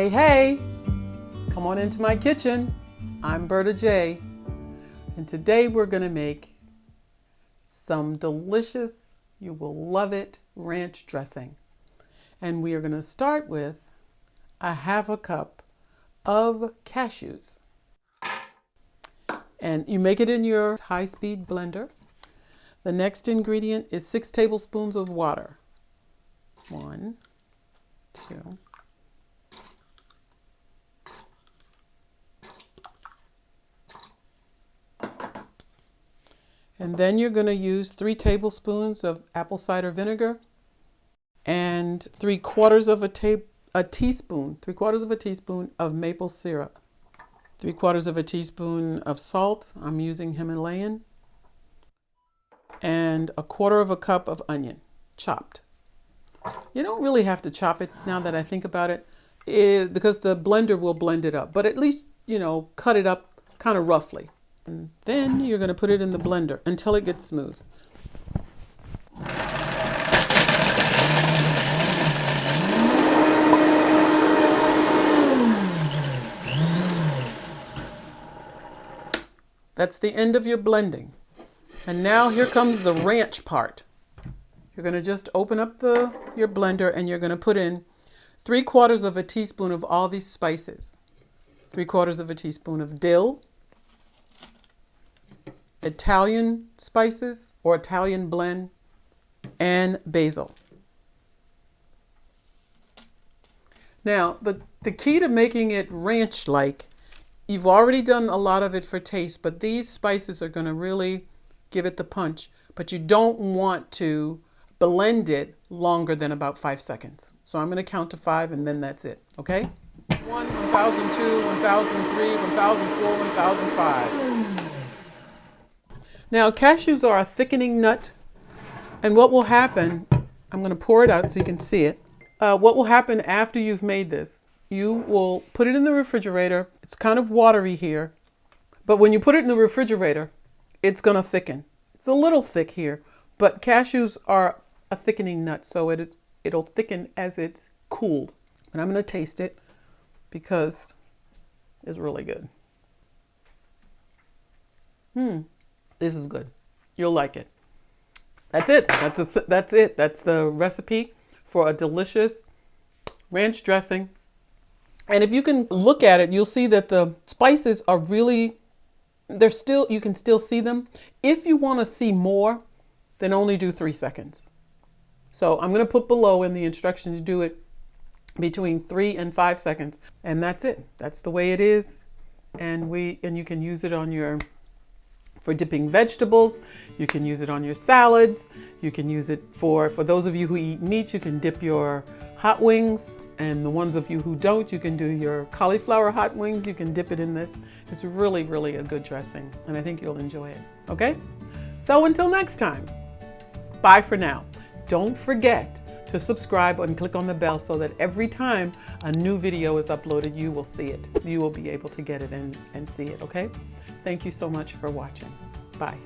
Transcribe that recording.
Hey, hey, come on into my kitchen. I'm Berta J. And today we're going to make some delicious, you will love it, ranch dressing. And we are going to start with a half a cup of cashews. And you make it in your high-speed blender. The next ingredient is 6 tablespoons of water. 1, 2, and then you're going to use 3 tablespoons of apple cider vinegar and 3/4 of a teaspoon of maple syrup, 3/4 of a teaspoon of salt. I'm using Himalayan, and 1/4 of a cup of onion, chopped. You don't really have to chop it now that I think about it, because the blender will blend it up, but at least, cut it up kind of roughly. And then you're going to put it in the blender until it gets smooth. That's the end of your blending. And now here comes the ranch part. You're going to just open up your blender and you're going to put in 3/4 of a teaspoon of all these spices. 3/4 of a teaspoon of dill, Italian spices or Italian blend, and basil. Now, the key to making it ranch-like, you've already done a lot of it for taste, but these spices are going to really give it the punch. But you don't want to blend it longer than about 5 seconds. So I'm going to count to 5 and then that's it, okay? 1, 1002, 1003, 1004, 1005. Now, cashews are a thickening nut, and what will happen, I'm going to pour it out so you can see it. What will happen after you've made this, you will put it in the refrigerator. It's kind of watery here, but when you put it in the refrigerator, it's going to thicken. It's a little thick here, but cashews are a thickening nut, so it'll thicken as it's cooled. And I'm going to taste it because it's really good. This is good. You'll like it. That's it. That's it. That's the recipe for a delicious ranch dressing. And if you can look at it, you'll see that the spices are really, you can still see them. If you want to see more, then only do 3 seconds. So I'm going to put below in the instruction to do it between 3 and 5 seconds. And that's it. That's the way it is. And you can use it for dipping vegetables. You can use it on your salads. You can use it for those of you who eat meat, you can dip your hot wings. And the ones of you who don't, you can do your cauliflower hot wings. You can dip it in this. It's really, really a good dressing. And I think you'll enjoy it. Okay? So until next time, bye for now. Don't forget to subscribe and click on the bell so that every time a new video is uploaded, you will see it. You will be able to get it and see it, okay? Thank you so much for watching. Bye.